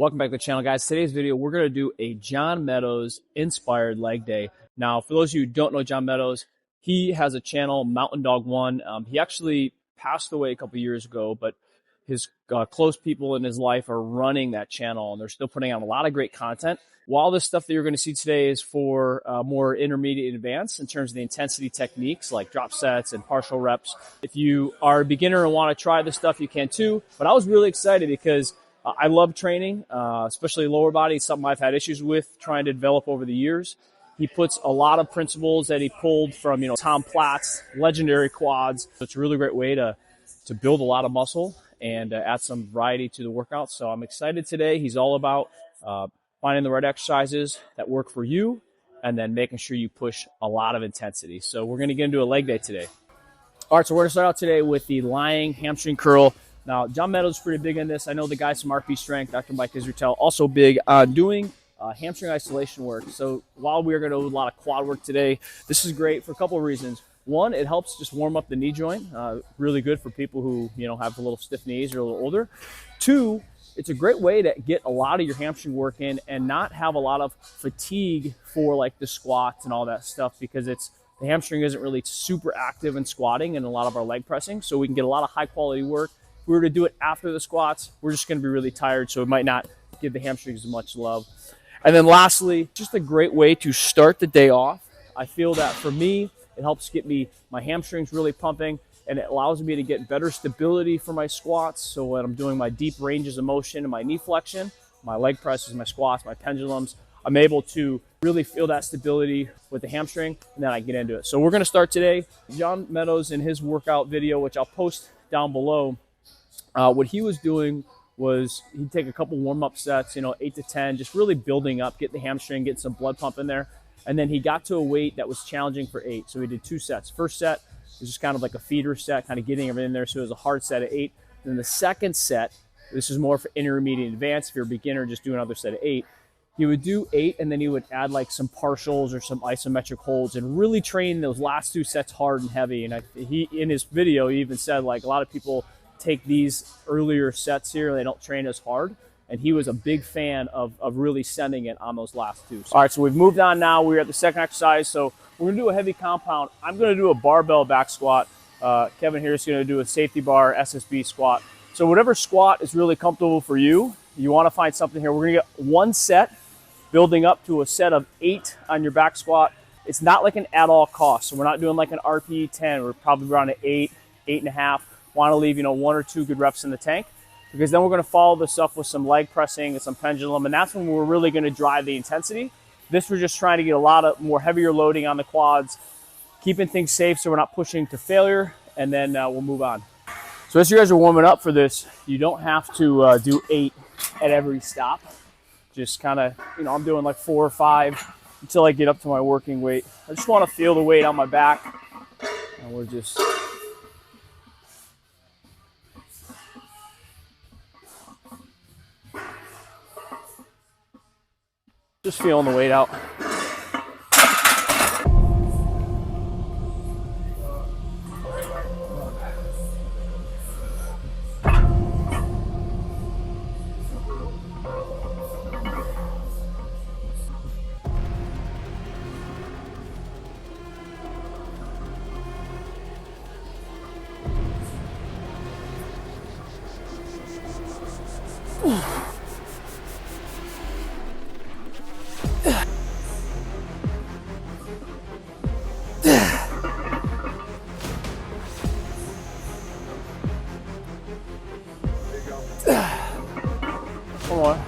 Welcome back to the channel, guys. Today's video, we're going to do a John Meadows inspired leg day. Now, for those of you who don't know John Meadows, he has a channel, Mountain Dog One. He actually passed away a couple years ago, but his close people in his life are running that channel, and they're still putting out a lot of great content. While this stuff that you're going to see today is for more intermediate and advanced in terms of the intensity techniques like drop sets and partial reps. If you are a beginner and want to try this stuff, you can too. But I was really excited because I love training, especially lower body. It's something I've had issues with trying to develop over the years. He puts a lot of principles that he pulled from, Tom Platt's legendary quads. So it's a really great way to build a lot of muscle and add some variety to the workout. So I'm excited today. He's all about finding the right exercises that work for you and then making sure you push a lot of intensity. So we're going to get into a leg day today. All right, so we're going to start out today with the lying hamstring curl. Now, John Meadows is pretty big on this. I know the guys from RP Strength, Dr. Mike Israel, also big on doing hamstring isolation work. So while we're going to do a lot of quad work today, this is great for a couple of reasons. One, it helps just warm up the knee joint. Really good for people who have a little stiff knees or a little older. Two, it's a great way to get a lot of your hamstring work in and not have a lot of fatigue for like the squats and all that stuff, because the hamstring isn't really super active in squatting and a lot of our leg pressing. So we can get a lot of high quality work. If we were to do it after the squats, we're just going to be really tired, so it might not give the hamstrings as much love. And then lastly, just a great way to start the day off. I feel that for me, it helps get my hamstrings really pumping, and it allows me to get better stability for my squats. So when I'm doing my deep ranges of motion and my knee flexion, my leg presses, my squats, my pendulums, I'm able to really feel that stability with the hamstring, and then I get into it. So we're going to start today. John Meadows in his workout video, which I'll post down below, what he was doing was he'd take a couple warm-up sets, 8 to 10, just really building up, get the hamstring, get some blood pump in there. And then he got to a weight that was challenging for 8. So he did 2 sets. First set was just kind of like a feeder set, kind of getting everything in there. So it was a hard set at 8. Then the second set, this is more for intermediate and advanced. If you're a beginner, just do another set of 8. He would do 8, and then he would add like some partials or some isometric holds and really train those last 2 sets hard and heavy. And he in his video, he even said like a lot of people take these earlier sets here, they don't train as hard, and he was a big fan of really sending it on those last 2. All right, so we've moved on now. We're at the second exercise, so we're gonna do a heavy compound. I'm gonna do a barbell back squat. Kevin here is gonna do a safety bar SSB squat. So whatever squat is really comfortable for you, you wanna find something here. We're gonna get 1 set, building up to a set of 8 on your back squat. It's not like an at all cost, so we're not doing like an RPE 10. We're probably around an 8, 8.5. Want to leave 1 or 2 good reps in the tank, because then we're going to follow this up with some leg pressing and some pendulum, and that's when we're really going to drive the intensity. This, we're just trying to get a lot of more heavier loading on the quads, keeping things safe so we're not pushing to failure, and then we'll move on. So as you guys are warming up for this, you don't have to do 8 at every stop. Just kind of, I'm doing like 4 or 5 until I get up to my working weight. I just want to feel the weight on my back, and we're just feeling the weight out. Come on.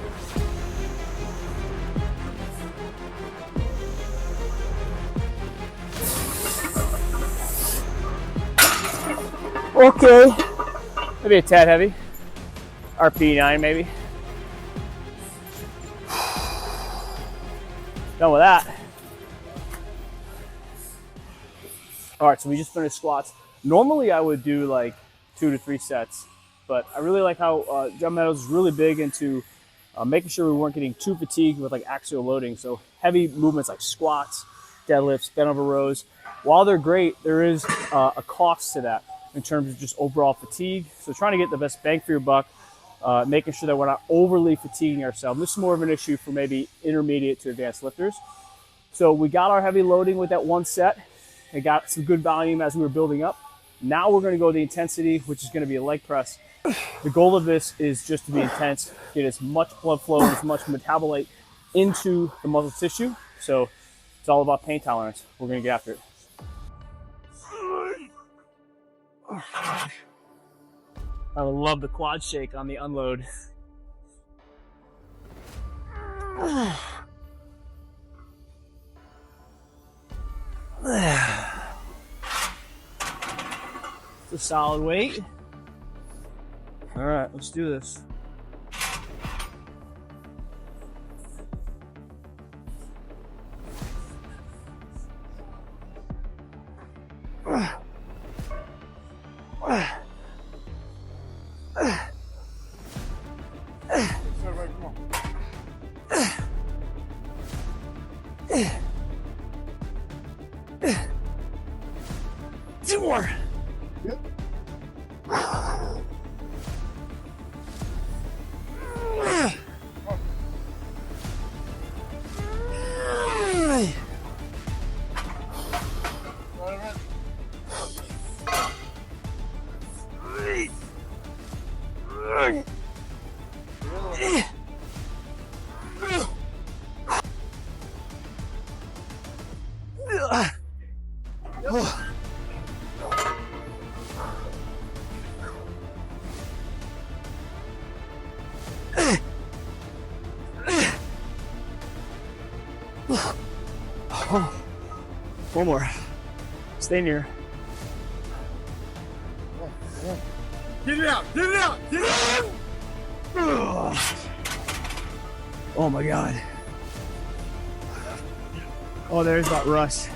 Okay. Maybe a tad heavy. RP 9 maybe. Done with that. All right, so we just finished squats. Normally I would do like 2 to 3 sets, but I really like how John Meadows is really big into making sure we weren't getting too fatigued with like axial loading. So heavy movements like squats, deadlifts, bent over rows, while they're great, there is a cost to that in terms of just overall fatigue. So trying to get the best bang for your buck. making sure that we're not overly fatiguing ourselves. This is more of an issue for maybe intermediate to advanced lifters. So we got our heavy loading with that one set. It got some good volume as we were building up. Now we're going to go to the intensity, which is going to be a leg press. The goal of this is just to be intense, get as much blood flow and as much metabolite into the muscle tissue. So it's all about pain tolerance. We're going to get after it. I would love the quad shake on the unload. It's a solid weight. All right, let's do this. Two more. Yep. One more. Stay near. Get it out! Get it out! Get it out! Oh my God. Oh, there's that rush.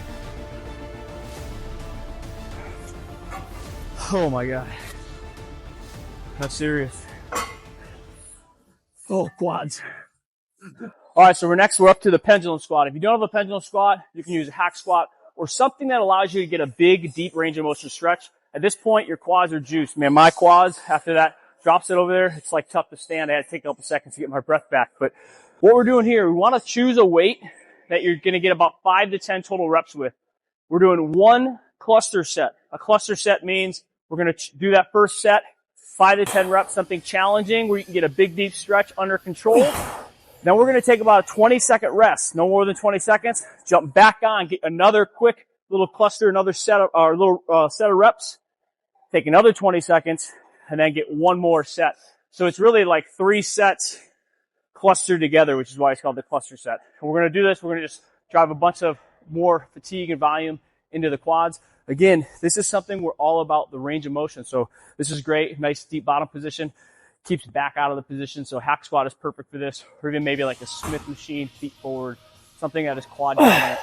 Oh my God. That's serious. Oh, quads. All right, so we're up to the pendulum squat. If you don't have a pendulum squat, you can use a hack squat or something that allows you to get a big, deep range of motion stretch. At this point, your quads are juiced. Man, my quads, after that drop set over there, it's like tough to stand. I had to take a couple seconds to get my breath back. But what we're doing here, we want to choose a weight that you're going to get about 5 to 10 total reps with. We're doing one cluster set. A cluster set means we're going to do that first set, 5 to 10 reps, something challenging where you can get a big, deep stretch under control. Then we're going to take about a 20-second rest, no more than 20 seconds. Jump back on, get another quick little cluster, another set of, set of reps. Take another 20 seconds, and then get one more set. So it's really like 3 sets clustered together, which is why it's called the cluster set. And we're going to do this. We're going to just drive a bunch of more fatigue and volume into the quads. Again, this is something we're all about the range of motion. So this is great. Nice deep bottom position. Keeps back out of the position. So hack squat is perfect for this. Or even maybe like a Smith machine, feet forward, something that is quad dominant.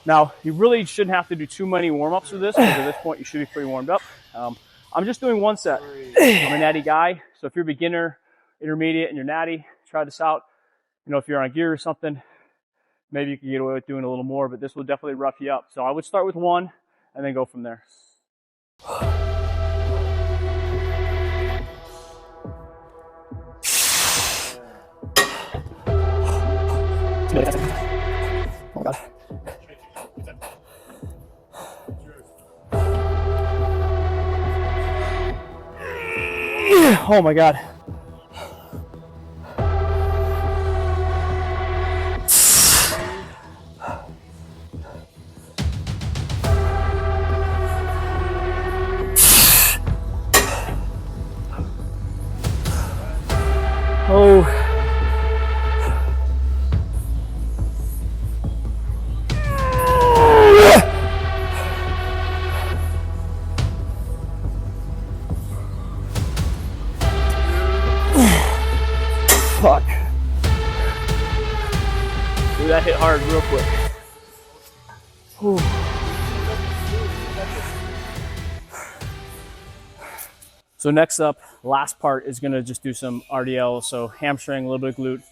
Now, you really shouldn't have to do too many warm-ups for this, because at this point you should be pretty warmed up. I'm just doing one set. I'm a natty guy. So if you're a beginner, intermediate, and you're natty, try this out. You know, if you're on gear or something, maybe you can get away with doing a little more, but this will definitely rough you up. So I would start with one and then go from there. Oh my God. Oh my God. Oh. Fuck. Dude, that hit hard real quick. Whew. So next up, last part is gonna just do some RDLs, so hamstring, a little bit of glute.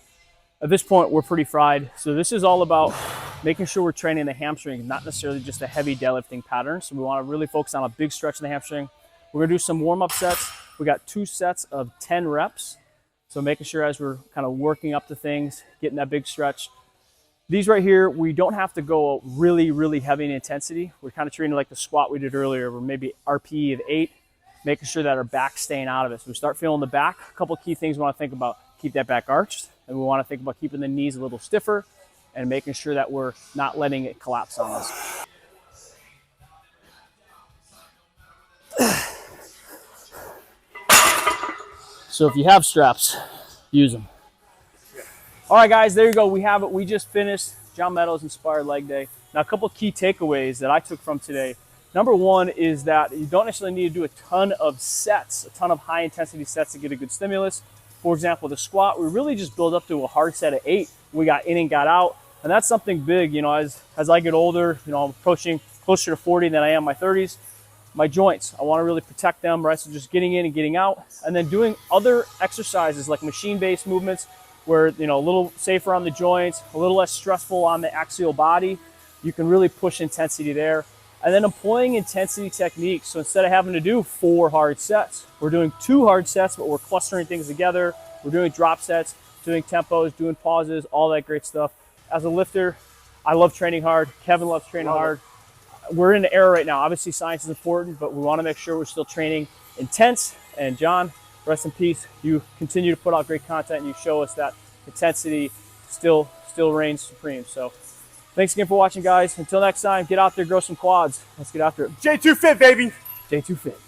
At this point, we're pretty fried. So this is all about making sure we're training the hamstring, not necessarily just a heavy deadlifting pattern. So we wanna really focus on a big stretch in the hamstring. We're gonna do some warm-up sets. We got 2 sets of 10 reps. So making sure as we're kind of working up to things, getting that big stretch. These right here, we don't have to go really, really heavy in intensity. We're kind of treating like the squat we did earlier, where maybe RPE of 8, making sure that our back's staying out of it. So we start feeling the back. A couple key things we want to think about. Keep that back arched, and we want to think about keeping the knees a little stiffer and making sure that we're not letting it collapse on us. So if you have straps, use them. All right, guys, there you go. We have it. We just finished John Meadows Inspired Leg Day. Now, a couple key takeaways that I took from today. Number one is that you don't necessarily need to do a ton of sets, a ton of high intensity sets to get a good stimulus. For example, the squat, we really just build up to a hard set of 8. We got in and got out. And that's something big, you know, as I get older, you know, I'm approaching closer to 40 than I am my 30s. My joints, I want to really protect them, right? So just getting in and getting out, and then doing other exercises like machine-based movements where, you know, a little safer on the joints, a little less stressful on the axial body. You can really push intensity there. And then employing intensity techniques. So instead of having to do 4 hard sets, we're doing 2 hard sets, but we're clustering things together. We're doing drop sets, doing tempos, doing pauses, all that great stuff. As a lifter, I love training hard. Kevin loves training hard. We're in an era right now. Obviously, science is important, but we want to make sure we're still training intense. And John, rest in peace. You continue to put out great content, and you show us that intensity still reigns supreme. So thanks again for watching, guys. Until next time, get out there, grow some quads. Let's get after it. J2 Fit, baby. J2 Fit.